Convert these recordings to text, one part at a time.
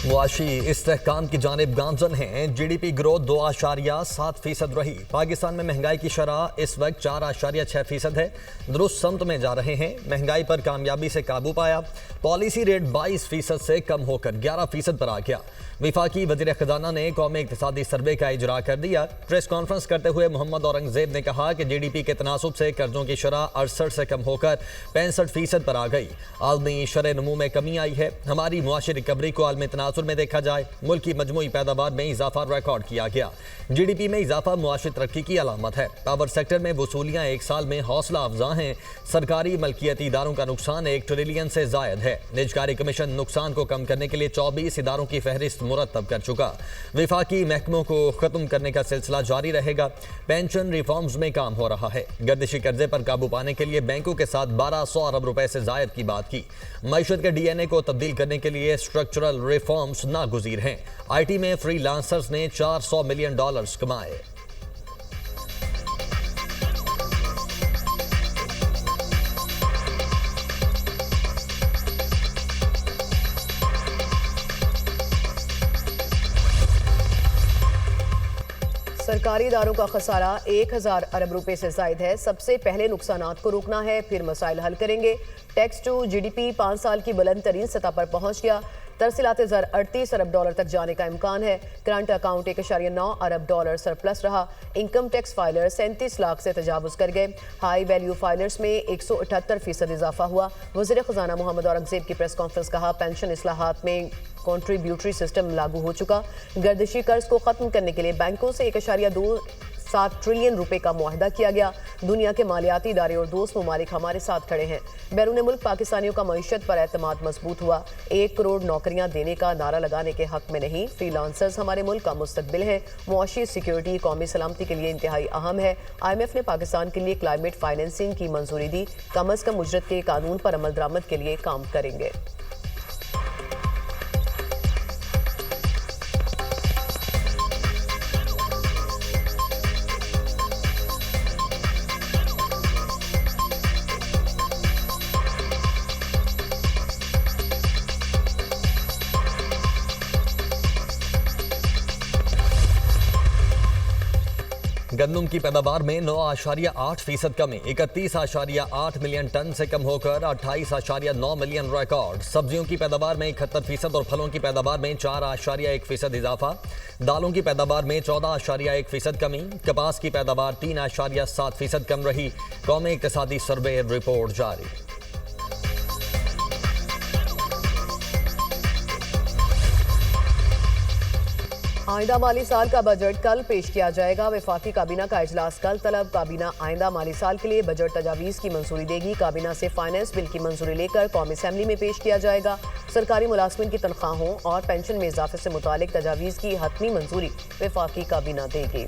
मुआशी इस्तेहकाम की जानिब गामजन हैं। GDP ग्रोथ 2.7% रही। पाकिस्तान में महंगाई की शरह इस वक्त 4.6% है। दुरुस्त समत में जा रहे हैं। महंगाई पर कामयाबी से काबू पाया। पॉलिसी रेट 22% से कम होकर 11% पर आ गया। विफाकी वज़ीर ख़जाना ने कौमी इक़्तिसादी सर्वे का इजरा कर दिया। प्रेस कॉन्फ्रेंस करते हुए मोहम्मद औरंगज़ेब ने कहा कि GDP के तनासुब से कर्जों की शरह 68 से कम होकर 65% पर आ गई। आलमी शरह नमू में कमी आई है। हमारी मुआशी रिकवरी को आलमी तनासुर में देखा जाए, मुल्क की मजमूई पैदावार में इजाफा रिकॉर्ड किया गया। GDP में इजाफा मुआशी तरक्की की अलामत है। पावर सेक्टर में वसूलियाँ एक साल में हौसला अफजा हैं। सरकारी मलकियती इदारों का नुकसान 1 ट्रिलियन से जायद है। निजकारी कमीशन नुकसान को कम करने के लिए 24 इदारों की फहरिस्त मुरतब कर चुका। विफाकी महकमों को खत्म करने का सिलसिला जारी रहेगा। पेंशन रिफॉर्म्स में काम हो रहा है। गर्दिशी कर्जे पर काबू पाने के लिए बैंकों के साथ 1200 अरब रुपए से जायद की बात की। मईशत के DNA को तब्दील करने के लिए स्ट्रक्चरल रिफॉर्म्स नागुज़ीर हैं। IT में फ्रीलांसर्स ने $400 मिलियन कमाए। सरकारी इदारों का खसारा 1000 अरब रुपए से जायद है। सबसे पहले नुकसानात को रोकना है, फिर मसाइल हल करेंगे। टैक्स टू GDP 5 साल की बुलंद तरीन सतह पर पहुंच गया। तरसीलात ज़र 38 अरब डॉलर तक जाने का इम्कान है। करंट अकाउंट 1.9 अरब डॉलर सरप्लस रहा। इनकम टैक्स फाइलर 37 लाख से तजावुज़ कर गए। हाई वैल्यू फाइलर्स में 178% इजाफा हुआ। वज़ीर ख़जाना मोहम्मद औरंगज़ेब की प्रेस कॉन्फ्रेंस कहा, पेंशन इस्लाहात में कॉन्ट्रीब्यूटरी सिस्टम लागू हो चुका। गर्दिशी कर्ज को खत्म करने के लिए बैंकों से 1.27 ट्रिलियन रुपए का मुआहदा किया गया। दुनिया के मालियाती इदारे और दोस्त ममालिक हमारे साथ खड़े हैं। बैरून मुल्क पाकिस्तानियों का मईशत पर एतमाद मजबूत हुआ। 1 करोड़ नौकरियां देने का नारा लगाने के हक में नहीं, फ्रीलांसर्स हमारे मुल्क का मुस्तकबिल है। मुआशी सिक्योरिटी कौमी सलामती के लिए इंतहाई अहम है। IMF ने पाकिस्तान के लिए क्लाइमेट फाइनेंसिंग की मंजूरी दी। कम अज कम उजरत के कानून पर अमल दरामद के लिए काम करेंगे। गंदम की पैदावार में 9.8% कमी, 31.8 मिलियन टन से कम होकर 28.9 मिलियन रिकॉर्ड। सब्जियों की पैदावार में 71% और फलों की पैदावार में 4.1% इजाफा। दालों की पैदावार में 14.1% कमी। कपास की पैदावार 3.7% कम रही। कौमी इक़्तिसादी सर्वे रिपोर्ट जारी। आइंदा माली साल का बजट कल पेश किया जाएगा। वफाकी काबीना का इजलास कल तलब। काबीना आइंदा माली साल के लिए बजट तजावीज़ की मंजूरी देगी। काबीना से फाइनेंस बिल की मंजूरी लेकर कौमी असम्बली में पेश किया जाएगा। सरकारी मुलाजमिन की तनख्वाहों और पेंशन में इजाफे से मुतालिक तजावीज़ की हतमी मंजूरी वफाकी काबीना देगी।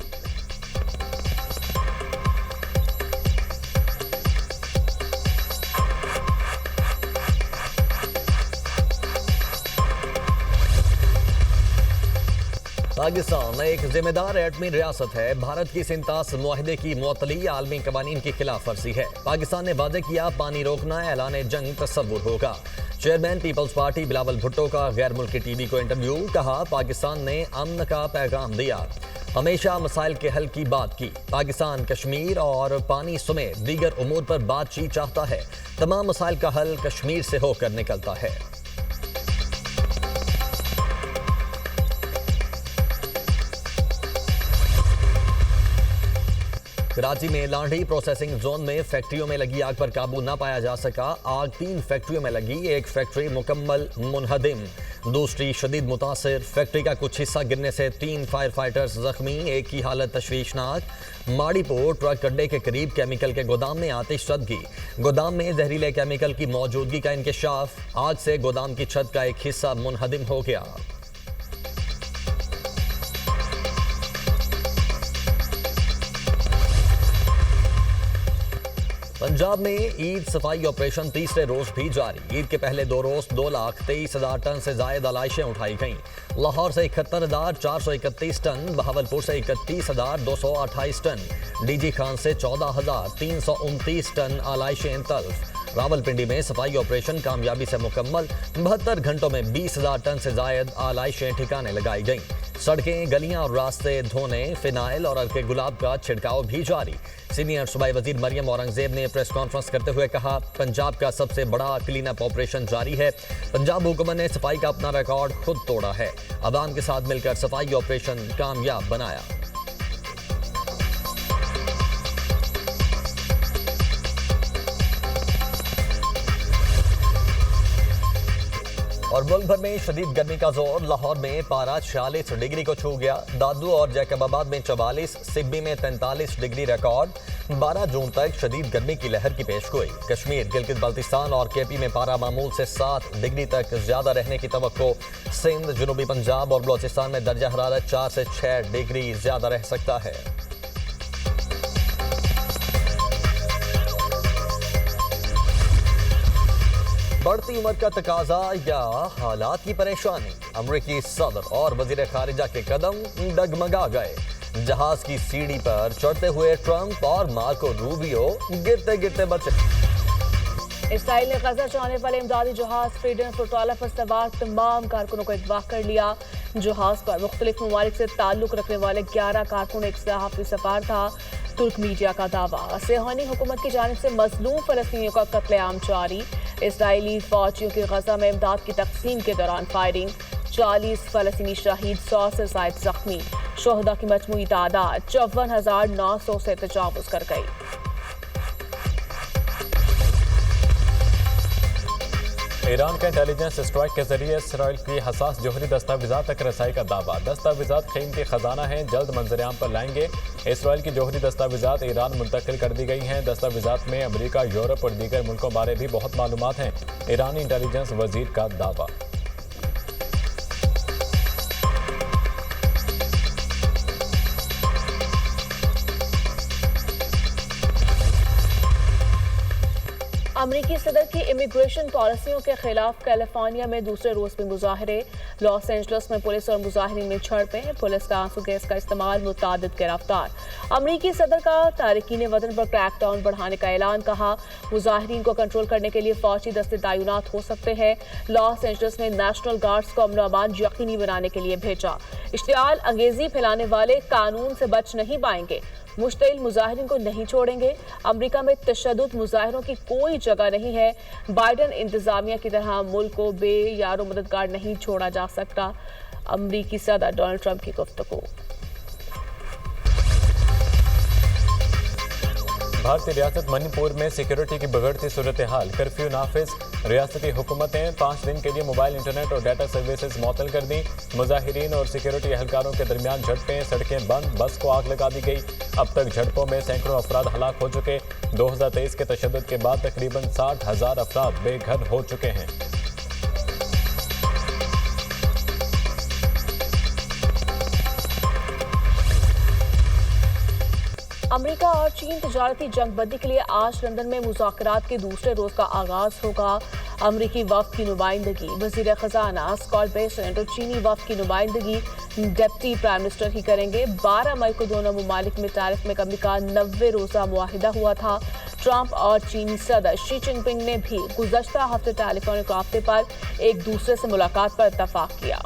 पाकिस्तान एक जिम्मेदार एटमी रियासत है। भारत की सिंतास मुआहदे की मुअत्तली आलमी कवानीन की खिलाफ वर्जी है। पाकिस्तान ने वादे किया, पानी रोकना ऐलान जंग तस्वुर होगा। चेयरमैन पीपल्स पार्टी बिलावल भुट्टो का गैर मुल्की TV को इंटरव्यू। कहा, पाकिस्तान ने अमन का पैगाम दिया, हमेशा मसाइल के हल की बात की। पाकिस्तान कश्मीर और पानी समेत दीगर उमूर पर बातचीत चाहता है। तमाम मसाइल का हल कश्मीर से होकर निकलता है। कराची में लांडी प्रोसेसिंग जोन में फैक्ट्रियों में लगी आग पर काबू न पाया जा सका। आग 3 फैक्ट्रियों में लगी। एक फैक्ट्री मुकम्मल मुनहदिम, दूसरी शदीद मुतासिर। फैक्ट्री का कुछ हिस्सा गिरने से 3 फायर फाइटर्स जख्मी, एक की हालत तशवीशनाक। माड़ीपुर ट्रक अड्डे के करीब केमिकल के गोदाम में आतिशज़दगी। गोदाम में जहरीले केमिकल की मौजूदगी का इंकशाफ। आग से गोदाम की छत का एक हिस्सा मुनहदिम हो गया। पंजाब में ईद सफाई ऑपरेशन तीसरे रोज भी जारी। ईद के पहले 2 रोज 2,23,000 टन से जायद आलाइशें उठाई गईं। लाहौर से 71,431 टन, बहावलपुर से 31,228 टन, DG खान से 14,329 टन आलाइशें तल्फ। रावलपिंडी में सफाई ऑपरेशन कामयाबी से मुकम्मल। 72 घंटों में 20,000 टन से जायद आलाइशें ठिकाने लगाई गईं। सड़कें, गलियां और रास्ते धोने, फिनाइल और हल्के गुलाब का छिड़काव भी जारी। सीनियर सूबाई वजीर मरियम औरंगजेब ने प्रेस कॉन्फ्रेंस करते हुए कहा, पंजाब का सबसे बड़ा क्लीन अप ऑपरेशन जारी है। पंजाब हुकूमत ने सफाई का अपना रिकॉर्ड खुद तोड़ा है। अवाम के साथ मिलकर सफाई ऑपरेशन कामयाब बनाया। और मुल्क भर में शदीद गर्मी का जोर। लाहौर में पारा 46 डिग्री को छू गया। दादू और जैकबाबाद में 44, सिब्बी में 43 डिग्री रिकॉर्ड। 12 जून तक शदीद गर्मी की लहर की पेशगोई। कश्मीर, गिलगित बाल्तिस्तान और केपी में पारा मामूल से 7 डिग्री तक ज्यादा रहने की तवक्को। सिंध, जनूबी पंजाब और बलोचिस्तान में दर्जा हरारत 4 से 6 डिग्री ज्यादा रह सकता है। बढ़ती उम्र का तकाजा या हालात की परेशानी, अमरीकी सदर और वजीर खारिजा के कदम डगमगा गए। जहाज की सीढ़ी पर चढ़ते हुए ट्रंप और मार्को रूबियो गिरते गिरते बचे। इसराइल ने गजा जाने वाले इमदादी जहाज फ्रीडम फ्लोटिला पर सवार तमाम कारकुनों को अगवा कर लिया। जहाज पर मुख्तलिफ ममालिक से ताल्लुक रखने वाले 11 कारकुन एक सहाफी सफार था। तुर्क मीडिया का दावा, सेहानी हुकूमत की जानिब से मजलूम फलस्तीनियों का कत्लेआम जारी। इसराइली फौजियों की गजा में इमदाद की तकसीम के दौरान फायरिंग। 40 फलस्तीनी शहीद, 100 से ज़ायद जख्मी। शोहदा की मजमूई तादाद 54,900 से तजावुज़ कर गई। ईरान का इंटेलिजेंस स्ट्राइक के जरिए इसराइल की हसास जोहरी दस्तावेजात तक रसाई का दावा। दस्तावेजात कीमती खजाना हैं, जल्द मंजरेआम पर लाएंगे। इसराइल की जोहरी दस्तावेजात ईरान मुंतकिल कर दी गई हैं। दस्तावेजात में अमेरिका, यूरोप और दीगर मुल्कों बारे भी बहुत मालूमात हैं। ईरानी इंटेलिजेंस वजीर का दावा। अमरीकी सदर की इमिग्रेशन पॉलिसियों के खिलाफ कैलिफोर्निया में दूसरे रोज भी मुजाहरे। लॉस एंजल्स में पुलिस और मुजाहिरीन में झड़पें। पुलिस का आंसू गैस का इस्तेमाल, मुतादिद गिरफ्तार। अमरीकी सदर का तारकीन वतन पर क्रैकडाउन बढ़ाने का ऐलान। कहा, मुजाहिरीन को कंट्रोल करने के लिए फौजी दस्ते तैनात हो सकते हैं। लॉस एंजल्स में नेशनल गार्ड्स को अमन अमान यकीनी बनाने के लिए भेजा। इश्तियाल अंगेजी फैलाने वाले कानून से बच नहीं पाएंगे। मुश्तिल मुजाहिरीन को नहीं छोड़ेंगे। अमेरिका में तशद्दुद मुजाहिरों की कोई जगह नहीं है। बाइडन इंतजामिया की तरह मुल्क को बेयारो मददगार नहीं छोड़ा जा सकता। अमरीकी सदर डोनाल्ड ट्रंप की गुफ्तगू। भारतीय रियासत मणिपुर में सिक्योरिटी की बिगड़ती सूरत हाल, कर्फ्यू नाफिज। रियासती हुकूमतें 5 दिन के लिए मोबाइल इंटरनेट और डाटा सर्विसेज मुअत्तल कर दी। मुजाहिरीन और सिक्योरिटी एहलकारों के दरमियान झड़पें, सड़कें बंद, बस को आग लगा दी गई। अब तक झड़पों में सैकड़ों अफराद हलाक हो चुके। 2023 के तशद्दुद के बाद तकरीबन 60,000 अफराद बेघर हो चुके हैं। अमेरिका और चीन तजारती जंगबंदी के लिए आज लंदन में मुज़ाकरात के दूसरे रोज का आगाज होगा। अमरीकी वफ्द की नुमाइंदगी वजीर खजाना स्कॉट बेसेंट और चीनी वफ्द की नुमाइंदगी डिप्टी प्राइम मिनिस्टर ही करेंगे। 12 मई को दोनों ममालिक में टैरिफ में कमी का 90 रोजा मुआहिदा हुआ था। ट्रंप और चीनी सदर शी जिनपिंग ने भी गुज़श्ता हफ्ते टेलीफोनिक राब्ते पर एक दूसरे से मुलाकात पर इत्तफाक किया।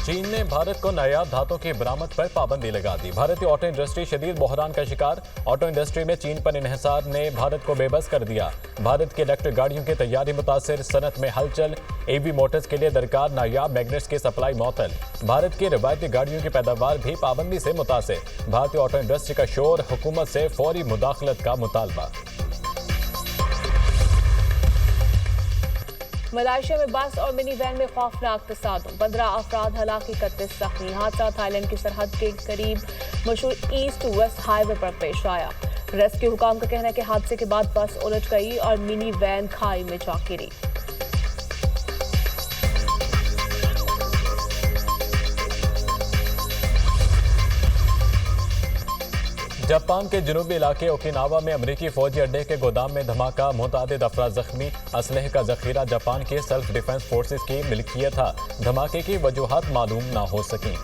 चीन ने भारत को नायाब धातों की बरामद पर पाबंदी लगा दी। भारतीय ऑटो इंडस्ट्री शदीद बहरान का शिकार। ऑटो इंडस्ट्री में चीन पर इन्हिसार ने भारत को बेबस कर दिया। भारत की इलेक्ट्रिक गाड़ियों की तैयारी मुतासिर, सनत में हलचल। EV मोटर्स के लिए दरकार नायाब मैग्नेट्स की सप्लाई मुअत्तल। भारत की रवायती गाड़ियों की पैदावार भी पाबंदी से मुतासिर। भारतीय ऑटो इंडस्ट्री का शोर, हुकूमत से फौरी मुदाखलत का मुतालबा। मलेशिया में बस और मिनी वैन में खौफनाक तसादुम, 15 अफराद हलाक, 31 जख्मी। हादसा थाईलैंड की सरहद के करीब मशहूर ईस्ट वेस्ट हाईवे पर पेश आया। रेस्क्यू हुकाम का कहना है कि हादसे के बाद बस उलट गई और मिनी वैन खाई में जा गिरी। जापान के जनूबी इलाके ओकिनावा में अमरीकी फौजी अड्डे के गोदाम में धमाका, मुतादिद अफराद जख्मी। असलहे का जखीरा जापान के सेल्फ डिफेंस फोर्सेस की मिल्कियत था। धमाके की वजूहात मालूम ना हो सकी।